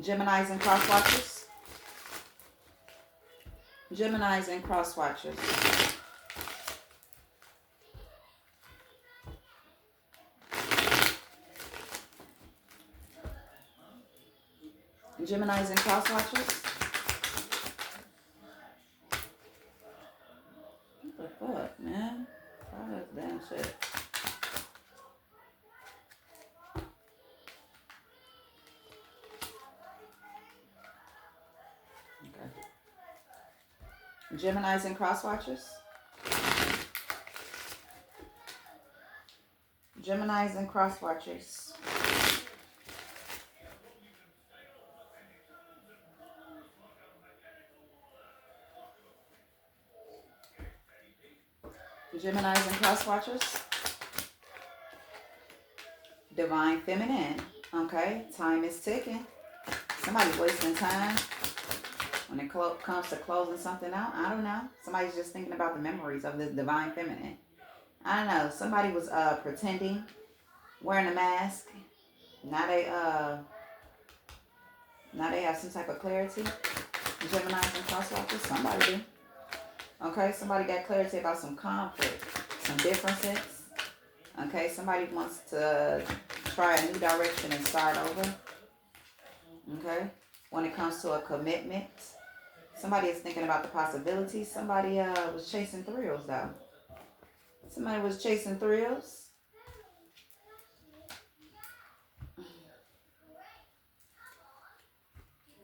Geminis and cross watchers. Geminis and cross watchers. Geminis and cross watchers. What the fuck, man? All that damn shit. Okay. Geminis and cross watchers. Geminis and cross watchers. Geminis and cross watchers. Divine feminine. Okay, time is ticking. Somebody's wasting time when it comes to closing something out. I don't know. Somebody's just thinking about the memories of this divine feminine. I don't know. Somebody was pretending, wearing a mask. Now they have some type of clarity. Geminis and cross watchers. Somebody do. Okay, somebody got clarity about some conflict, some differences. Okay, somebody wants to try a new direction and start over. Okay, when it comes to a commitment, somebody is thinking about the possibilities. Somebody was chasing thrills though. Somebody was chasing thrills.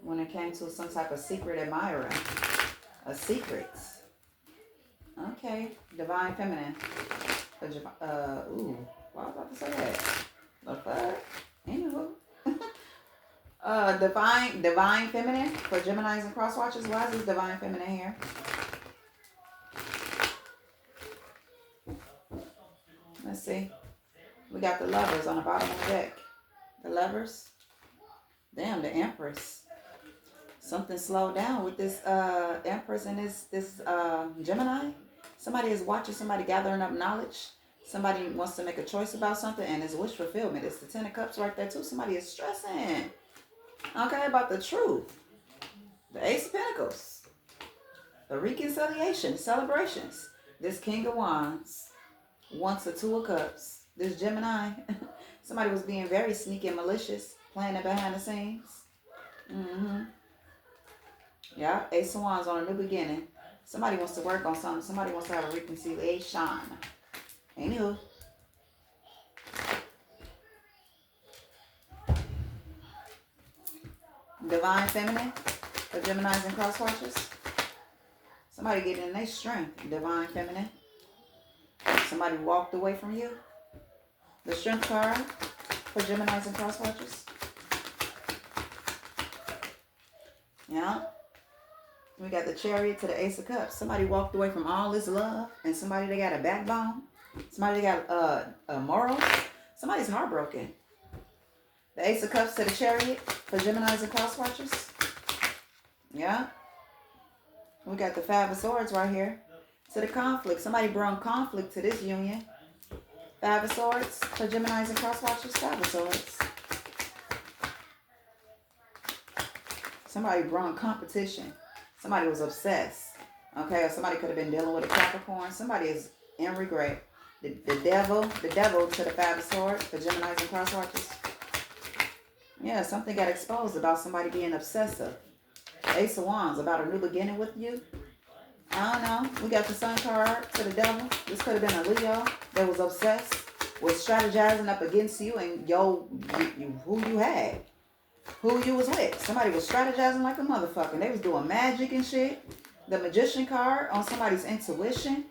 When it came to some type of secret admirer, a secret. Okay, divine feminine. Ooh, why was I about to say that? The fuck? Anywho. Divine feminine for Geminis and cross watchers. Why is this divine feminine here? Let's see. We got the lovers on the bottom of the deck. The lovers. Damn, the empress. Something slowed down with this empress and this Gemini. Somebody is watching somebody gathering up knowledge. Somebody wants to make a choice about something and it's wish fulfillment. It's the Ten of Cups right there too. Somebody is stressing. Okay, about the truth. The Ace of Pentacles. The reconciliation, celebrations. This King of Wands. Once a Two of Cups. This Gemini. Somebody was being very sneaky and malicious. Playing it behind the scenes. Yeah, Ace of Wands on a new beginning. Somebody wants to work on something. Somebody wants to have a reconciliation. Anywho. Divine feminine for Geminis and cross watchers. Somebody getting in their strength. Divine feminine. Somebody walked away from you. The strength card for Geminis and cross watchers. Yeah. We got the Chariot to the Ace of Cups. Somebody walked away from all this love, and somebody that got a backbone. Somebody that got morals. Somebody's heartbroken. The Ace of Cups to the Chariot for Geminis and cross watchers. Yeah. We got the Five of Swords right here to the conflict. Somebody brought conflict to this union. Five of Swords for Geminis and cross watchers. Five of Swords. Somebody brought competition. Somebody was obsessed. Okay, or somebody could have been dealing with a Capricorn. Somebody is in regret. The devil to the Five of Swords for Geminis and cross watchers. Yeah, something got exposed about somebody being obsessive. Ace of Wands about a new beginning with you. I don't know. We got the Sun card to the devil. This could have been a Leo that was obsessed, was strategizing up against you and who you had. Who you was with. Somebody was strategizing like a motherfucker. They was doing magic and shit. The Magician card on somebody's intuition.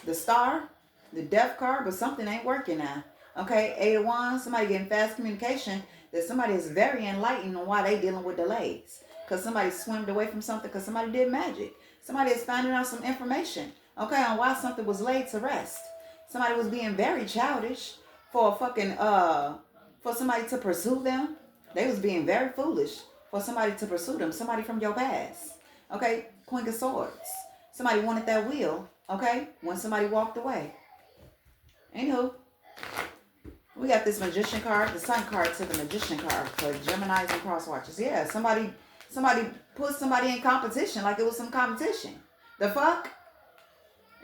The Star. The Death card. But something ain't working now. Okay, Eight of Wands. Somebody getting fast communication. That somebody is very enlightened on why they dealing with delays. Because somebody swimmed away from something. Because somebody did magic. Somebody is finding out some information. Okay, on why something was laid to rest. Somebody was being very childish for a fucking, for somebody to pursue them. They was being very foolish for somebody to pursue them. Somebody from your past. Okay? Queen of Swords. Somebody wanted that wheel. Okay? When somebody walked away. Anywho. We got this magician card, the sun card to the magician card for Geminis and cross watchers. Yeah, somebody put somebody in competition like it was some competition. The fuck?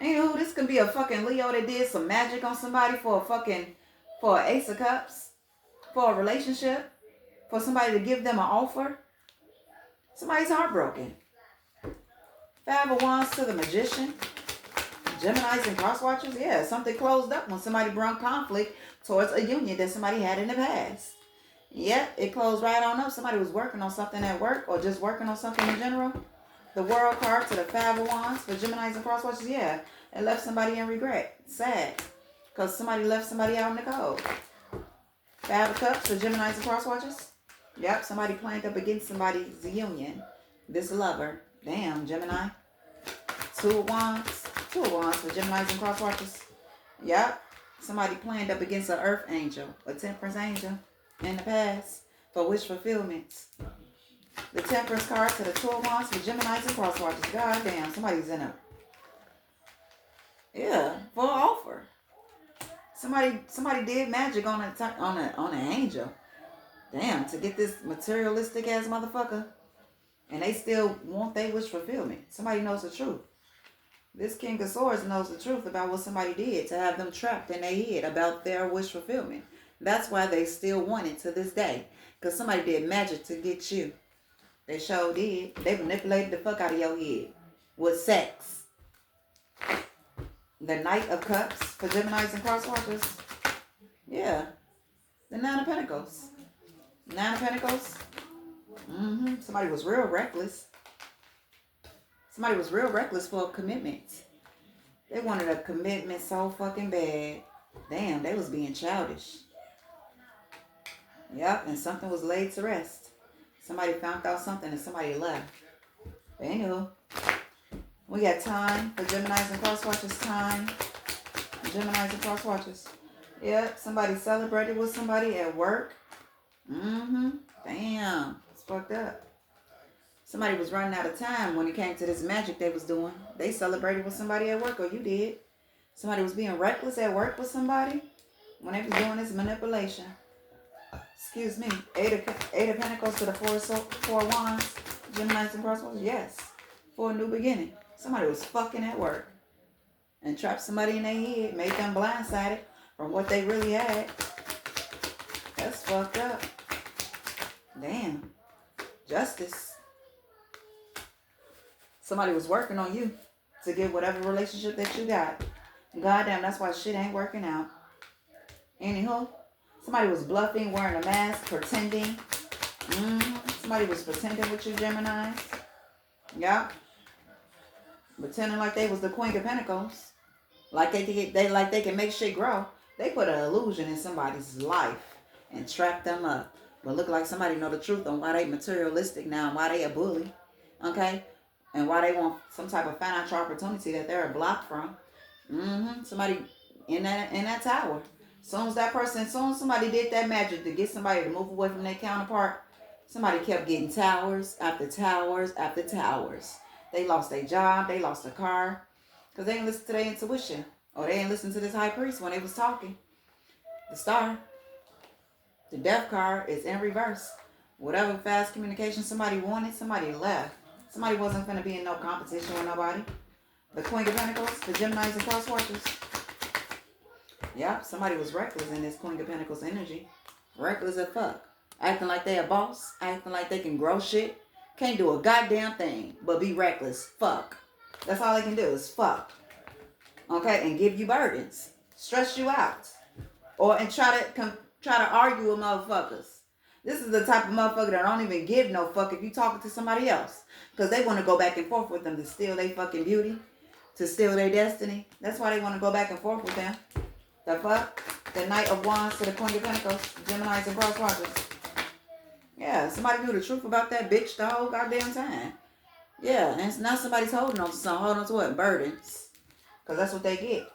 Anywho, this can be a fucking Leo that did some magic on somebody for an Ace of Cups, for a relationship, for somebody to give them an offer. Somebody's heartbroken. Five of Wands to the magician. Geminis and cross watchers. Yeah, something closed up when somebody brought conflict towards a union that somebody had in the past. Yep, it closed right on up. Somebody was working on something at work or just working on something in general. The World card to the Five of Wands for Geminis and cross watchers. Yeah, it left somebody in regret. Sad. Because somebody left somebody out in the cold. Five of Cups for Geminis and cross watchers. Yep, somebody planned up against somebody's union. This lover. Damn, Gemini. Two of Wands. Two of Wands for Geminis and cross watchers. Yep. Somebody planned up against an earth angel, a temperance angel in the past for wish fulfillments. The Temperance card to the Two of Wands for Geminis and cross watchers. God damn, somebody's in a for an offer. Somebody did magic on an angel. Damn, to get this materialistic ass motherfucker. And they still want their wish fulfillment. Somebody knows the truth. This King of Swords knows the truth about what somebody did to have them trapped in their head about their wish fulfillment. That's why they still want it to this day. Because somebody did magic to get you. They sure did. They manipulated the fuck out of your head with sex. The Knight of Cups for Geminis and cross watchers. Yeah. The Nine of Pentacles. Nine of Pentacles. Somebody was real reckless. Somebody was real reckless for a commitment. They wanted a commitment so fucking bad. Damn, they was being childish. Yep, and something was laid to rest. Somebody found out something and somebody left. But anywho, we got time for Geminis and cross watchers. Time. Geminis and cross watchers. Yep, somebody celebrated with somebody at work. Damn, it's fucked up. Somebody was running out of time when it came to this magic they was doing. They celebrated with somebody at work, or you did. Somebody was being reckless at work with somebody when they was doing this manipulation. Excuse me. Eight of Pentacles to the Four of Wands. Geminis and cross watchers. Yes. For a new beginning. Somebody was fucking at work and trapped somebody in their head, made them blindsided from what they really had. That's fucked up. Damn. Justice. Somebody was working on you to get whatever relationship that you got. Goddamn, that's why shit ain't working out. Anywho, somebody was bluffing, wearing a mask, pretending. Somebody was pretending with you, Gemini. Yeah. Pretending like they was the Queen of Pentacles. Like they can make shit grow. They put an illusion in somebody's life and trap them up. But look like somebody know the truth on why they materialistic now and why they a bully. Okay? And why they want some type of financial opportunity that they're blocked from. Somebody in that tower. Soon as somebody did that magic to get somebody to move away from their counterpart, somebody kept getting towers after towers after towers. They lost their job, they lost a car, because they didn't listen to their intuition. Or they didn't listen to this high priest when they was talking. The Star. The Death card is in reverse. Whatever fast communication somebody wanted, somebody left. Somebody wasn't going to be in no competition with nobody. The Queen of Pentacles, the Geminis and cross watchers. Yep, somebody was reckless in this Queen of Pentacles energy. Reckless as fuck. Acting like they a boss. Acting like they can grow shit. Can't do a goddamn thing but be reckless. Fuck. That's all they can do is fuck. Okay, and give you burdens. Stress you out. And try to argue with motherfuckers. This is the type of motherfucker that don't even give no fuck if you talking to somebody else. Because they want to go back and forth with them to steal their fucking beauty. To steal their destiny. That's why they want to go back and forth with them. The fuck? The Knight of Wands to the Queen of Pentacles. Geminis and cross watchers. Yeah, somebody knew the truth about that bitch the whole goddamn time. Yeah, and now somebody's holding on to something. Holding on to what? Burdens. Because that's what they get.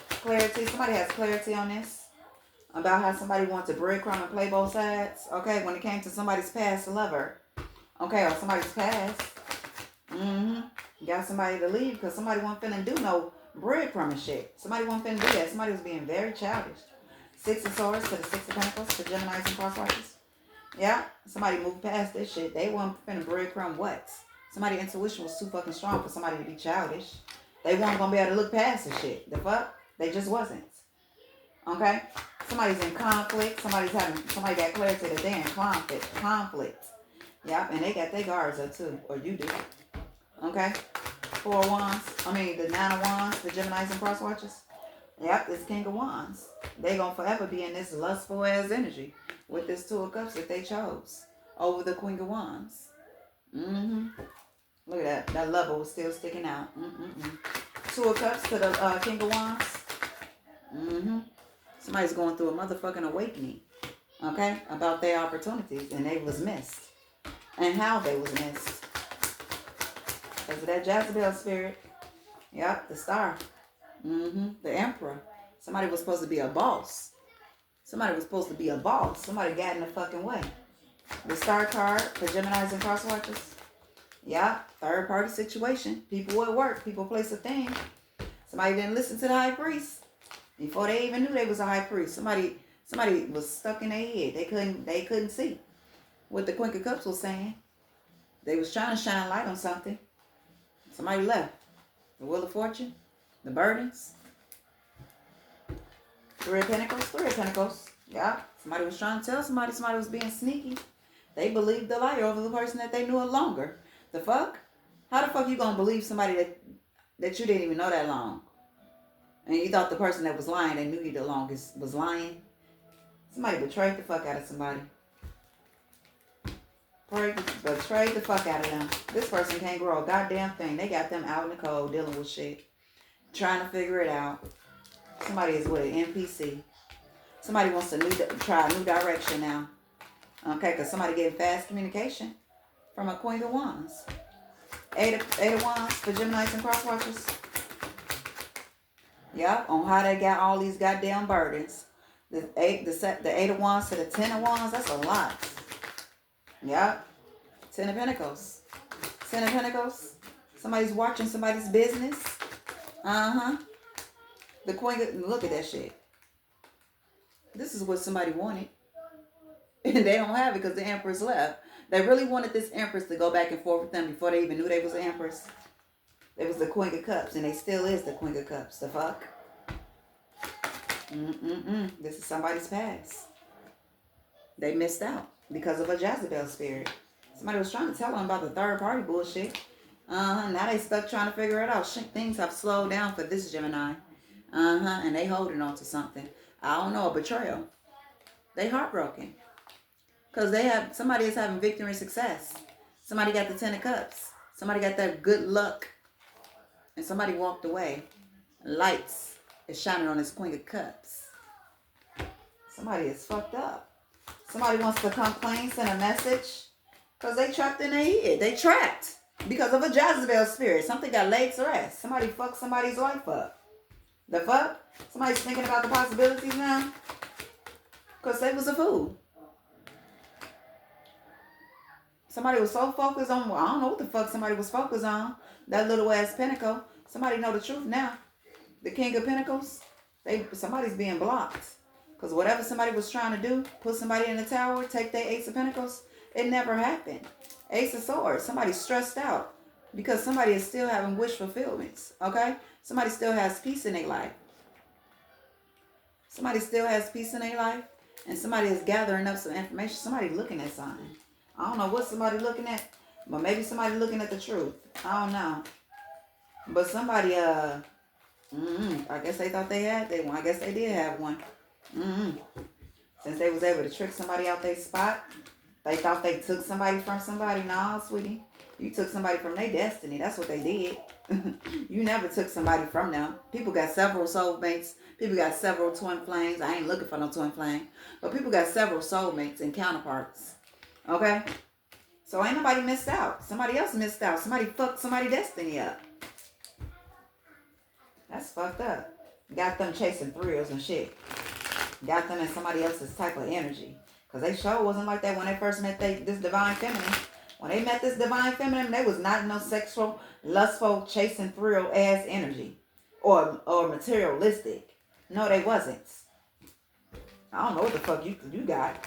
Clarity. Somebody has clarity on this. About how somebody wants to breadcrumb and play both sides. Okay, when it came to somebody's past lover. Okay, or somebody's past. Got somebody to leave because somebody wasn't finna do no Breadcrumbing shit. Somebody wasn't finna do that. Somebody was being very childish. Six of Swords to the Six of Pentacles for Geminis and crosswatchers. Yeah, somebody moved past this shit. They weren't finna breadcrumb what? Somebody's intuition was too fucking strong for somebody to be childish. They weren't gonna be able to look past this shit. The fuck? They just wasn't. Okay? Somebody's in conflict. Somebody got clarity that they're in conflict. Yep, and they got their guards up too. Or you do. Okay? Four of Wands. The Nine of Wands for Geminis and crosswatchers. Yep, this King of Wands. They gonna forever be in this lustful ass energy with this Two of Cups that they chose over the Queen of Wands. Look at that. That lover was still sticking out. Two of Cups to the King of Wands. Somebody's going through a motherfucking awakening. Okay? About their opportunities. And they was missed. And how they was missed. Because of that Jezebel spirit. Yep, the Star. The Emperor. Somebody was supposed to be a boss. Somebody got in the fucking way. The Star card for Geminis and crosswatchers. Yeah, third party situation. People at work. People place a thing. Somebody didn't listen to the high priest. Before they even knew they was a high priest. Somebody was stuck in their head. They couldn't see what the Queen of Cups was saying. They was trying to shine light on something. Somebody left. The Wheel of Fortune. The burdens. Three of Pentacles. Yeah. Somebody was trying to tell somebody was being sneaky. They believed the lie over the person that they knew it longer. The fuck? How the fuck you gonna believe somebody that you didn't even know that long? And you thought the person that was lying, that knew you the longest, was lying? Somebody betrayed the fuck out of somebody. Betrayed the fuck out of them. This person can't grow a goddamn thing. They got them out in the cold dealing with shit. Trying to figure it out. Somebody is with an NPC. Somebody wants to try a new direction now. Okay, because somebody getting fast communication from a Queen of Wands. Eight of Wands for Geminis and crosswatchers. Yep, on how they got all these goddamn burdens. The Eight of Wands to the Ten of Wands, that's a lot. Yep. Ten of Pentacles. Somebody's watching somebody's business. The Queen look at that shit. This is what somebody wanted. And they don't have it because the Empress left. They really wanted this Empress to go back and forth with them before they even knew they was an Empress. It was the Queen of Cups, and they still is the Queen of Cups. The fuck? This is somebody's past. They missed out because of a Jezebel spirit. Somebody was trying to tell them about the third party bullshit. Now they stuck trying to figure it out. Things have slowed down for this Gemini. And they holding on to something. I don't know, a betrayal. They heartbroken. Because somebody is having victory and success. Somebody got the Ten of Cups. Somebody got that good luck. And somebody walked away. Lights is shining on this Queen of Cups. Somebody is fucked up. Somebody wants to come clean, send a message. Because they trapped in their head. They trapped. Because of a Jezebel spirit. Something got laid to rest. Somebody fucked somebody's life up. The fuck? Somebody's thinking about the possibilities now. Because they was a fool. Somebody was so focused on, I don't know what the fuck somebody was focused on. That little ass pentacle. Somebody know the truth now. The King of Pentacles. Somebody's being blocked. Because whatever somebody was trying to do, put somebody in the tower, take their Ace of Pentacles, it never happened. Ace of Swords. Somebody's stressed out. Because somebody is still having wish fulfillments. Okay? Somebody still has peace in their life. Somebody still has peace in their life. And somebody is gathering up some information. Somebody looking at something. I don't know what somebody looking at. But maybe somebody looking at the truth. I don't know. But somebody, I guess they thought they had one. I guess they did have one. Since they was able to trick somebody out their spot. They thought they took somebody from somebody. Nah, sweetie. You took somebody from their destiny. That's what they did. You never took somebody from them. People got several soulmates. People got several twin flames. I ain't looking for no twin flame. But people got several soulmates and counterparts. Okay? So ain't nobody missed out. Somebody else missed out. Somebody fucked somebody's destiny up. That's fucked up. Got them chasing thrills and shit. Got them in somebody else's type of energy. Because they sure wasn't like that when they first met this divine feminine. When they met this divine feminine, they was not in no sexual, lustful, chasing thrill ass energy. or materialistic. No, they wasn't. I don't know what the fuck you got.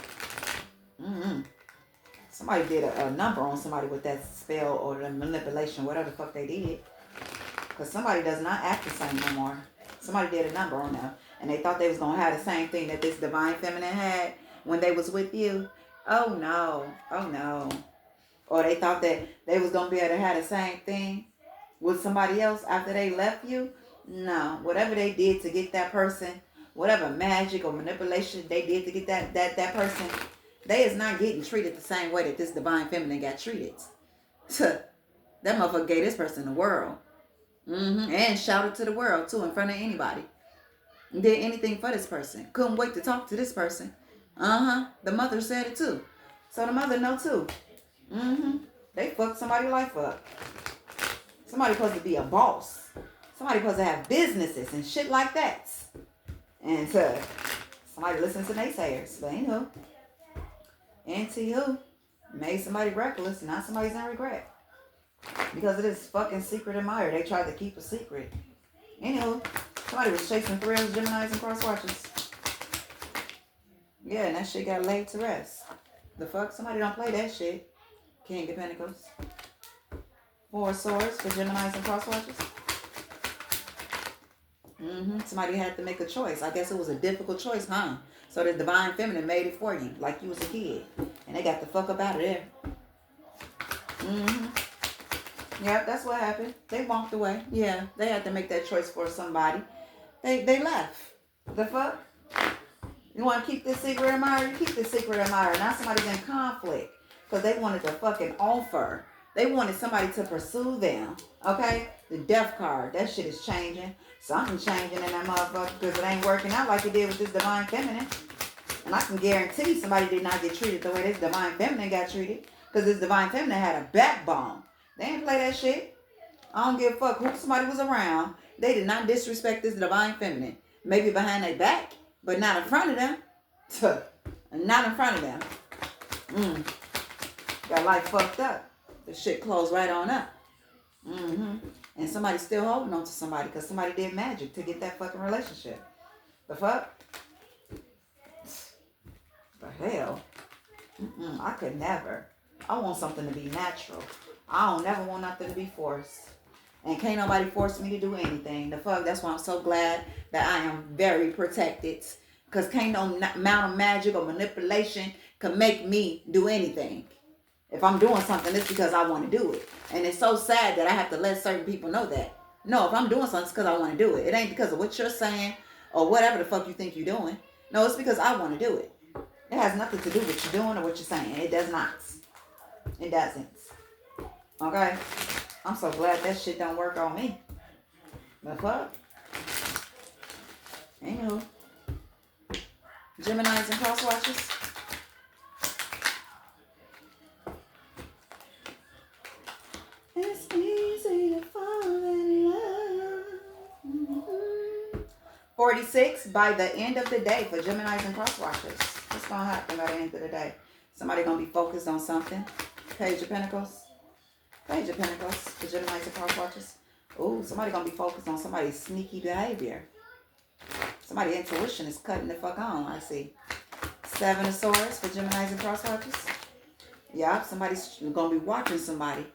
Somebody did a number on somebody with that spell or the manipulation, whatever the fuck they did. Because somebody does not act the same no more. Somebody did a number on them. And they thought they was going to have the same thing that this divine feminine had when they was with you. Oh, no. Oh, no. Or they thought that they was going to be able to have the same thing with somebody else after they left you. No. Whatever they did to get that person, whatever magic or manipulation they did to get that person, they is not getting treated the same way that this divine feminine got treated. That motherfucker gave this person the world. And shouted to the world, too, in front of anybody. Did anything for this person. Couldn't wait to talk to this person. The mother said it, too. So the mother know, too. They fucked somebody's life up. Somebody supposed to be a boss. Somebody supposed to have businesses and shit like that. And somebody listens to naysayers. But anywho. Anywho. Made somebody reckless. Now somebody's in regret. Because of this fucking secret admirer. They tried to keep a secret. Anywho, somebody was chasing thrills, Geminis, and cross watchers. Yeah, and that shit got laid to rest. The fuck? Somebody don't play that shit. King of Pentacles. 4 swords for Geminis and cross watchers. Somebody had to make a choice. I guess it was a difficult choice, huh? So the divine feminine made it for you, like you was a kid. And they got the fuck up out of there. Yeah, that's what happened. They walked away. Yeah, they had to make that choice for somebody. They left. The fuck? You want to keep this secret admirer? You keep this secret admirer. Now somebody's in conflict. Because they wanted to fucking offer. They wanted somebody to pursue them. Okay? The death card. That shit is changing. Something changing in that motherfucker. Because it ain't working out like it did with this divine feminine. And I can guarantee somebody did not get treated the way this divine feminine got treated. Because this divine feminine had a backbone. They didn't play that shit. I don't give a fuck who somebody was around. They did not disrespect this divine feminine. Maybe behind their back, but not in front of them. Not in front of them. Got life fucked up. The shit closed right on up. And somebody's still holding on to somebody because somebody did magic to get that fucking relationship. The fuck? The hell? I could never. I want something to be natural. I don't never want nothing to be forced. And can't nobody force me to do anything. The fuck, that's why I'm so glad that I am very protected. Because can't no amount of magic or manipulation can make me do anything. If I'm doing something, it's because I want to do it. And it's so sad that I have to let certain people know that. No, if I'm doing something, it's because I want to do it. It ain't because of what you're saying or whatever the fuck you think you're doing. No, it's because I want to do it. It has nothing to do with what you're doing or what you're saying. It does not. It doesn't. Okay? I'm so glad that shit don't work on me. The fuck? Anywho. Geminis and cross watchers. It's easy to fall in love. 46 by the end of the day for Geminis and cross watchers. What's going to happen by the end of the day? Somebody going to be focused on something. Page of Pentacles. Page of Pentacles for Geminis and cross watchers. Ooh, somebody going to be focused on somebody's sneaky behavior. Somebody's intuition is cutting the fuck on, I see. 7 of Swords for Geminis and cross watchers. Yeah, somebody's going to be watching somebody.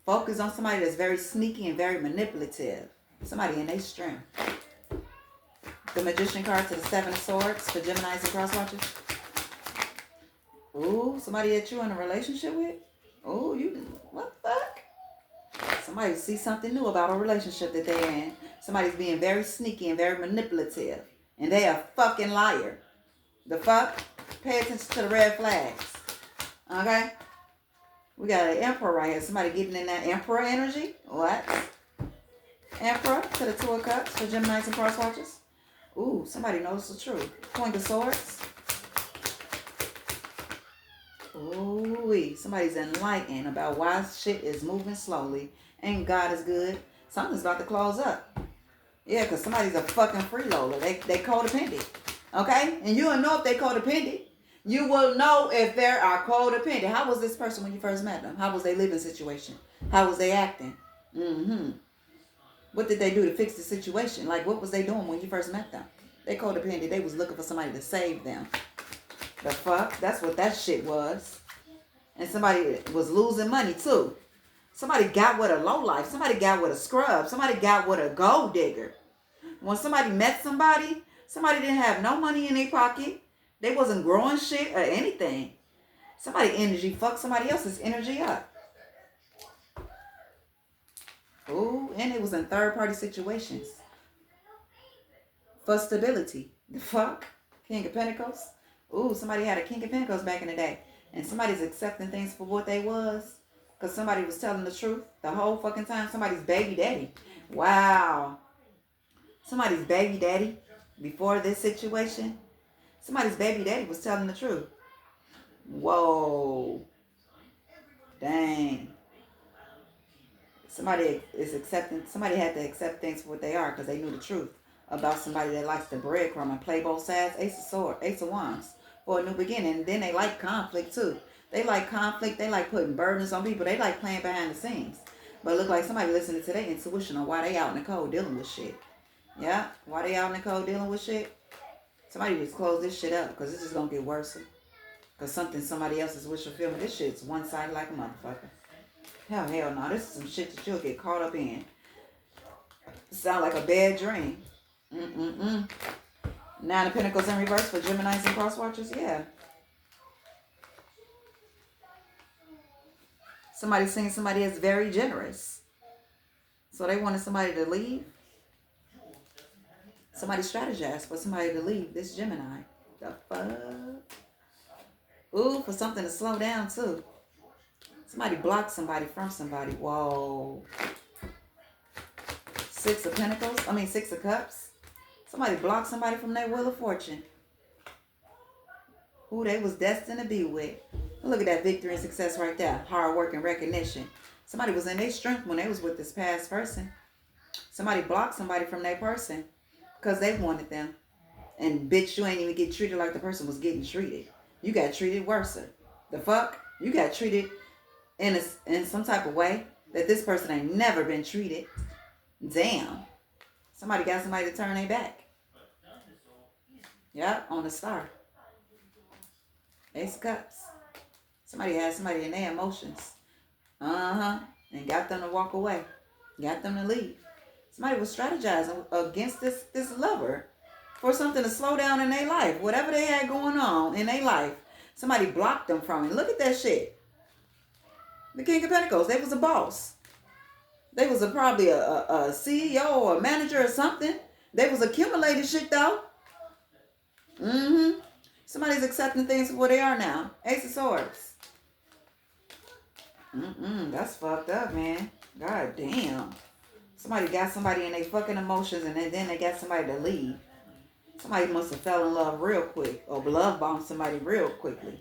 Focus on somebody that's very sneaky and very manipulative. Somebody in their strength. The Magician card to the 7 of Swords for Geminis and cross watchers. Ooh, somebody that you're in a relationship with? Ooh, what the fuck? Somebody see something new about a relationship that they're in. Somebody's being very sneaky and very manipulative. And they a fucking liar. The fuck? Pay attention to the red flags. Okay? We got an Emperor right here. Somebody getting in that Emperor energy. What? Emperor to the 2 of Cups for Geminis and cross watchers. Ooh, somebody knows the truth. Queen of Swords. Ooh, somebody's enlightened about why shit is moving slowly. And God is good. Something's about to close up. Yeah, because somebody's a fucking freeloader. They codependent. Okay? And you don't know if they codependent. You will know if they are codependent. How was this person when you first met them? How was their living situation? How was they acting? What did they do to fix the situation? Like, what was they doing when you first met them? They codependent. They was looking for somebody to save them. The fuck? That's what that shit was. And somebody was losing money too. Somebody got with a lowlife. Somebody got with a scrub. Somebody got with a gold digger. When somebody met somebody didn't have no money in their pocket. They wasn't growing shit or anything. Somebody energy fucked somebody else's energy up. Ooh, and it was in third-party situations. For stability. The fuck? King of Pentacles. Ooh, somebody had a King of Pentacles back in the day. And somebody's accepting things for what they was. Because somebody was telling the truth the whole fucking time. Somebody's baby daddy. Wow. Somebody's baby daddy before this situation. Somebody's baby daddy was telling the truth. Whoa. Dang. Somebody had to accept things for what they are because they knew the truth about somebody that likes the breadcrumb and play both sides. Ace of Wands for a new beginning. And then they like conflict too. They like conflict. They like putting burdens on people. They like playing behind the scenes. But it look like somebody listening to their intuition on why they out in the cold dealing with shit. Yeah? Why they out in the cold dealing with shit? Somebody just close this shit up because it's just going to get worse. Because somebody else's wish fulfillment. This shit's one-sided like a motherfucker. Hell no. This is some shit that you'll get caught up in. Sound like a bad dream. Nine of Pentacles in reverse for Geminis and cross watchers. Yeah. Somebody saying somebody is very generous. So they wanted somebody to leave. Somebody strategized for somebody to leave. This Gemini. The fuck? Ooh, for something to slow down too. Somebody blocked somebody from somebody. Whoa. Six of Cups. Somebody blocked somebody from their wheel of fortune. Who they was destined to be with. Look at that victory and success right there. Hard work and recognition. Somebody was in their strength when they was with this past person. Somebody blocked somebody from their person because they wanted them. And bitch, you ain't even get treated like the person was getting treated. You got treated worse. The fuck? You got treated in some type of way that this person ain't never been treated. Damn. Somebody got somebody to turn their back. Yep, on the star. Ace of Cups. Somebody had somebody in their emotions. And got them to walk away. Got them to leave. Somebody was strategizing against this lover for something to slow down in their life. Whatever they had going on in their life, somebody blocked them from it. Look at that shit. The King of Pentacles. They was a boss. They was probably a CEO or a manager or something. They was accumulating shit though. Somebody's accepting things for what they are now. Ace of Swords. That's fucked up, man. God damn. Somebody got somebody in their fucking emotions and then they got somebody to leave. Somebody must have fell in love real quick or love bombed somebody real quickly.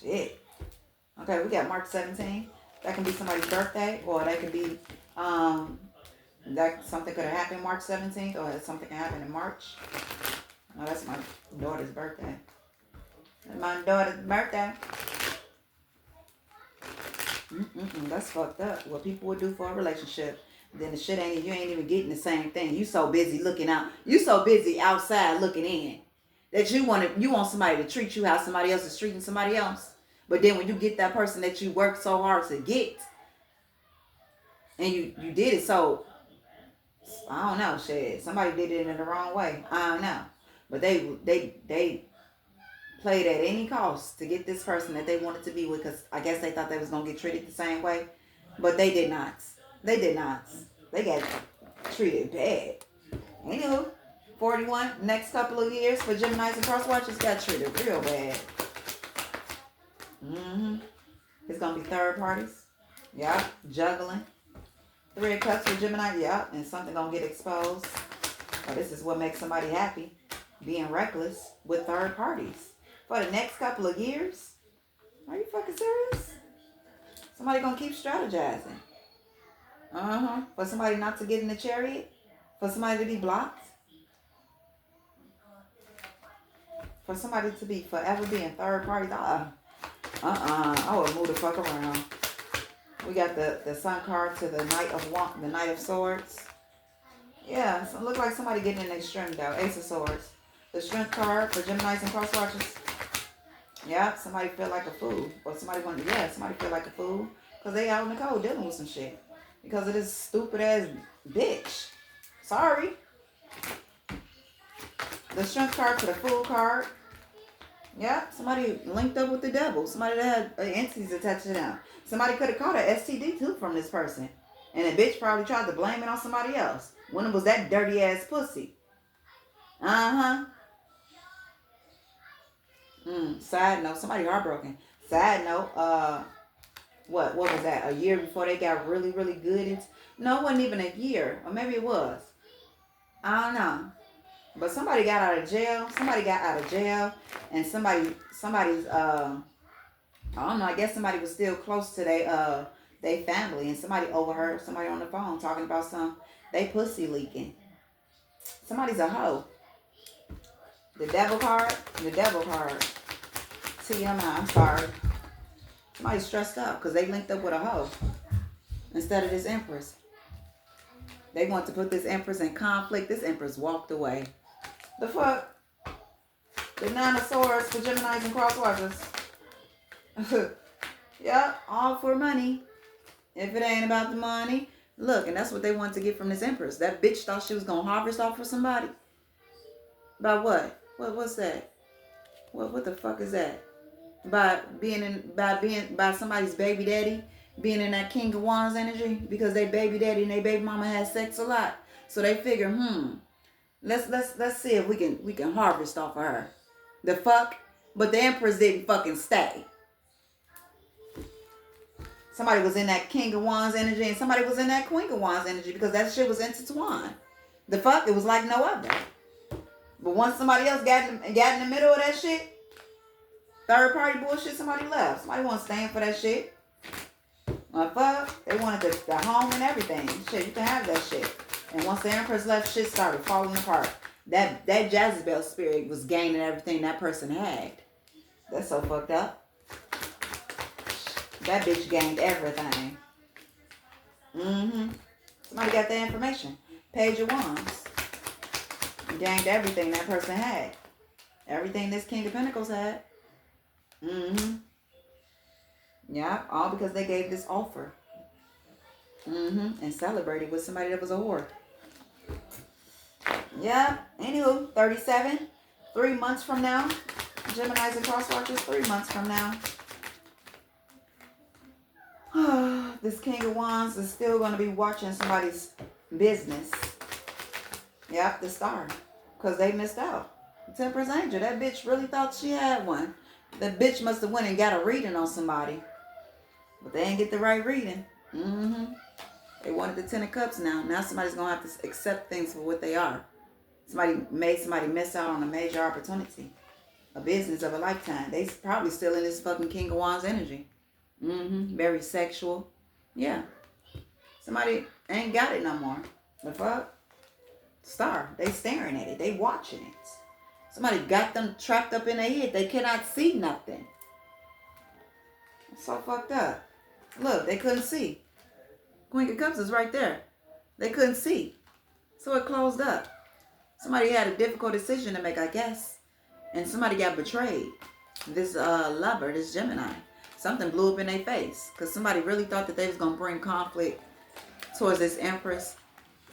Shit. Okay, we got March 17th. That can be somebody's birthday, or that could be that something could have happened March 17th, or something can happen in March. No, that's my daughter's birthday. That's my daughter's birthday. That's fucked up. What people would do for a relationship. Then the shit you ain't even getting the same thing. You so busy looking out. You so busy outside looking in that you want somebody to treat you how somebody else is treating somebody else. But then when you get that person that you worked so hard to get, and you did it so, I don't know, shit. Somebody did it in the wrong way. I don't know. But they played at any cost to get this person that they wanted to be with, because I guess they thought they was going to get treated the same way. But they did not. They did not. They got treated bad. Anywho, 41, next couple of years for Geminis and cross watchers got treated real bad. It's going to be third parties. Yeah, juggling. 3 of Cups for Gemini. Yeah, and something going to get exposed. But this is what makes somebody happy. Being reckless with third parties. For the next couple of years. Are you fucking serious? Somebody going to keep strategizing. For somebody not to get in the chariot. For somebody to be blocked. For somebody to be forever being third parties. I would move the fuck around. We got the Sun card to the Knight of Swords. Yeah, so it look like somebody getting in their strength though. Ace of Swords. The strength card for Geminis and cross watchers. Yeah, somebody feel like a fool. Or somebody somebody feel like a fool. Because they out in the cold dealing with some shit. Because of this stupid ass bitch. Sorry. The strength card for the fool card. Yeah, somebody linked up with the devil. Somebody that had entities attached to them. Somebody could have caught an STD too from this person. And the bitch probably tried to blame it on somebody else. When it was that dirty ass pussy. Uh-huh. Side note, somebody heartbroken. Side note, what was that? A year before they got really, really good? No, it wasn't even a year. Or maybe it was. I don't know. But somebody got out of jail. Somebody got out of jail. And somebody's, I don't know, I guess somebody was still close to they family. And somebody overheard somebody on the phone talking about they pussy leaking. Somebody's a hoe. The devil card. The devil card. TMI, I'm sorry. Somebody's stressed out because they linked up with a hoe instead of this empress. They want to put this empress in conflict. This empress walked away. The fuck? The Nine of Swords for Geminis and cross watchers. Yeah, all for money. If it ain't about the money. Look, and that's what they want to get from this empress. That bitch thought she was going to harvest off for somebody. By what? What's that? What the fuck is that? By somebody's baby daddy being in that King of Wands energy because they baby daddy and they baby mama had sex a lot, so they figure, let's see if we can harvest off of her. The fuck, but the Empress didn't fucking stay. Somebody was in that King of Wands energy and somebody was in that Queen of Wands energy because that shit was intertwined. The fuck, it was like no other. But once somebody else got in the middle of that shit. Third party bullshit, somebody left. Somebody won't stand for that shit. Well, fuck. They wanted the home and everything. Shit, you can have that shit. And once the Empress left, shit started falling apart. That Jezebel spirit was gaining everything that person had. That's so fucked up. That bitch gained everything. Somebody got that information. Page of Wands. Gained everything that person had. Everything this King of Pentacles had. Yeah, all because they gave this offer. And celebrated with somebody that was a whore. Yeah, anywho, 37. 3 months from now. Geminis and cross watchers, 3 months from now. This King of Wands is still going to be watching somebody's business. Yep, the Star. Because they missed out. Temperance Angel, that bitch really thought she had one. That bitch must have went and got a reading on somebody. But they didn't get the right reading. They wanted the 10 of Cups now. Now somebody's going to have to accept things for what they are. Somebody made somebody miss out on a major opportunity. A business of a lifetime. They probably still in this fucking King of Wands energy. Very sexual. Yeah. Somebody ain't got it no more. The fuck? Star. They staring at it. They watching it. Somebody got them trapped up in their head. They cannot see nothing. It's so fucked up. Look, they couldn't see. Queen of Cups is right there. They couldn't see. So it closed up. Somebody had a difficult decision to make, I guess. And somebody got betrayed. This lover, this Gemini. Something blew up in their face. Because somebody really thought that they was going to bring conflict towards this Empress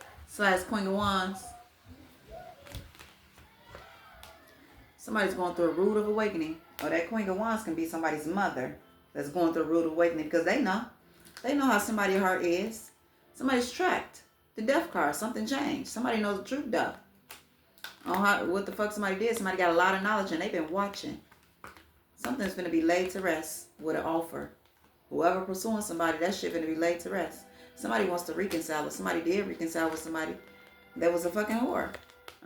/ Queen of Wands. Somebody's going through a rude of awakening. Or that Queen of Wands can be somebody's mother that's going through a rude awakening because they know. They know how somebody's heart is. Somebody's trapped. The death card. Something changed. Somebody knows the truth though. On what the fuck somebody did. Somebody got a lot of knowledge and they've been watching. Something's going to be laid to rest with an offer. Whoever pursuing somebody, that shit going to be laid to rest. Somebody wants to reconcile with somebody. Did reconcile with somebody that was a fucking whore.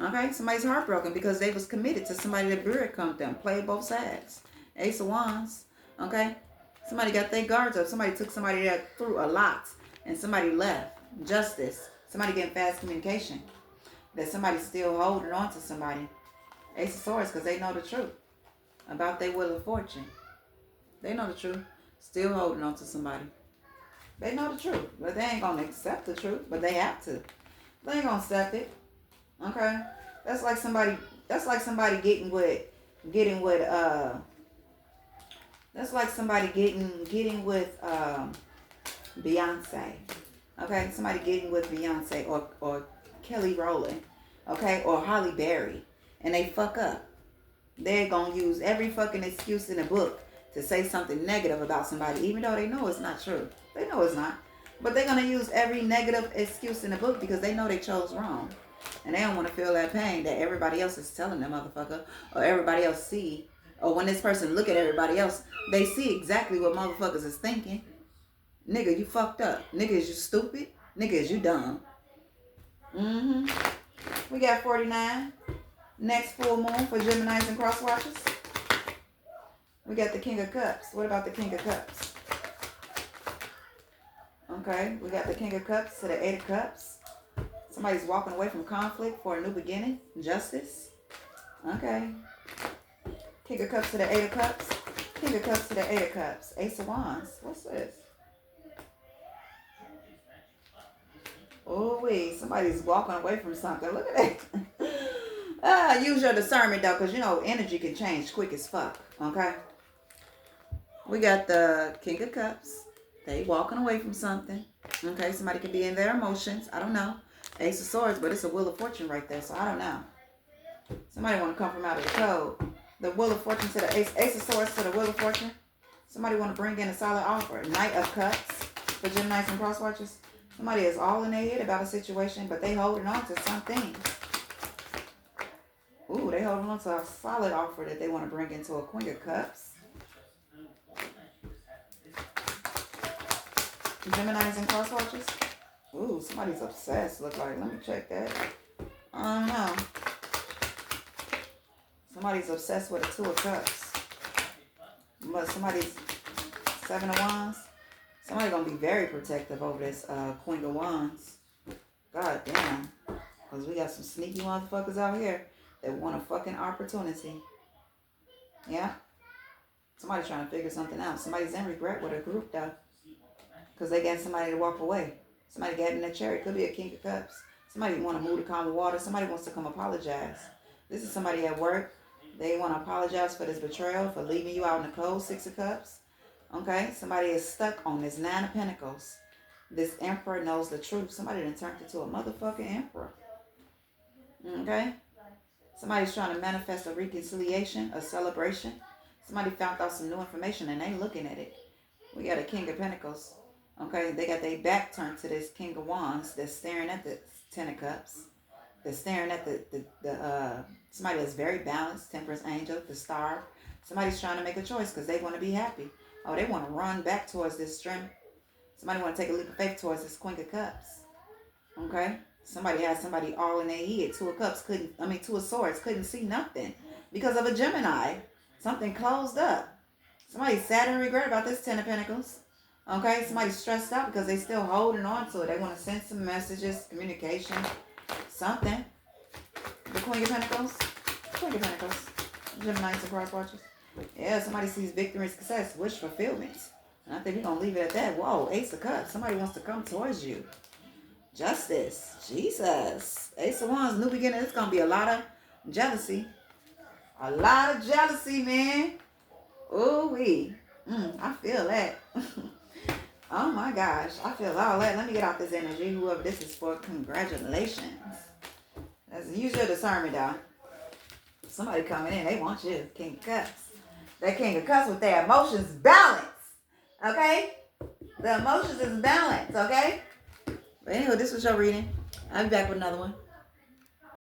Okay, somebody's heartbroken because they was committed to somebody that breadcrumbed them. Played both sides. Ace of Wands. Okay, somebody got their guards up. Somebody took somebody that through a lot and somebody left. Justice. Somebody getting fast communication. That somebody's still holding on to somebody. Ace of Swords because they know the truth about their will of fortune. They know the truth. Still holding on to somebody. They know the truth, but they ain't gonna accept the truth. But they have to. They ain't gonna accept it. Okay? That's like somebody getting with that's like somebody getting with Beyonce. Okay? Somebody getting with Beyonce or Kelly Rowland. Okay? Or Holly Berry. And they fuck up. They're gonna use every fucking excuse in the book to say something negative about somebody, even though they know it's not true. They know it's not. But they're going to use every negative excuse in the book because they know they chose wrong. And they don't want to feel that pain that everybody else is telling them, motherfucker. Or everybody else see. Or when this person look at everybody else, they see exactly what motherfuckers is thinking. Nigga, you fucked up. Nigga, is you stupid? Nigga, is you dumb? We got 49. Next full moon for Geminis and cross watchers. We got the King of Cups. What about the King of Cups? Okay, we got the King of Cups to the 8 of Cups. Somebody's walking away from conflict for a new beginning. Justice. Okay. King of Cups to the 8 of Cups. King of Cups to the 8 of Cups. Ace of Wands. What's this? Oh, wait. Somebody's walking away from something. Look at that. Use your discernment, though, because, you know, energy can change quick as fuck. Okay? We got the King of Cups. They walking away from something. Okay, somebody could be in their emotions. I don't know. Ace of Swords, but it's a Wheel of Fortune right there, so I don't know. Somebody want to come from out of the code. The Wheel of Fortune to the Ace of Swords to the Wheel of Fortune. Somebody want to bring in a solid offer. Knight of Cups for Geminis and cross watchers. Somebody is all in their head about a situation, but they holding on to something. Ooh, they holding on to a solid offer that they want to bring into a Queen of Cups. Geminis and cross watchers. Ooh, somebody's obsessed. Look like. Let me check that. I don't know. Somebody's obsessed with a 2 of Cups. But somebody's 7 of Wands. Somebody's gonna be very protective over this Queen of Wands. God damn. Because we got some sneaky motherfuckers out here that want a fucking opportunity. Yeah. Somebody's trying to figure something out. Somebody's in regret with a group though. Because they got somebody to walk away. Somebody got in that chair. It could be a King of Cups. Somebody want to move to calm water. Somebody wants to come apologize. This is somebody at work. They want to apologize for this betrayal, for leaving you out in the cold. 6 of Cups. Okay? Somebody is stuck on this 9 of Pentacles. This Emperor knows the truth. Somebody done turned into a motherfucking Emperor. Okay? Somebody's trying to manifest a reconciliation, a celebration. Somebody found out some new information and they looking at it. We got a King of Pentacles. Okay, they got their back turned to this King of Wands. They're staring at the 10 of Cups. They're staring at the somebody that's very balanced, Temperance Angel, the Star. Somebody's trying to make a choice because they want to be happy. Oh, they want to run back towards this strength. Somebody want to take a leap of faith towards this Queen of Cups. Okay, somebody has somebody all in their head. 2 of Cups 2 of Swords couldn't see nothing because of a Gemini. Something closed up. Somebody's sad and regret about this 10 of Pentacles. Okay, somebody's stressed out because they still holding on to it. They want to send some messages, communication, something. The Queen of Pentacles. Queen of Pentacles. Geminis and cross watchers. Yeah, somebody sees victory and success. Wish fulfillment. And I think we're going to leave it at that. Whoa, Ace of Cups. Somebody wants to come towards you. Justice. Jesus. Ace of Wands, new beginning. It's going to be a lot of jealousy. A lot of jealousy, man. Ooh-wee. I feel that. Oh my gosh, I feel all that. Let me get out this energy. Whoever this is for, congratulations. Use your discernment, though. Somebody coming in, they want you. King of Cups. That King of Cups with their emotions balanced. Okay? The emotions is balanced, okay? But anyway, this was your reading. I'll be back with another one.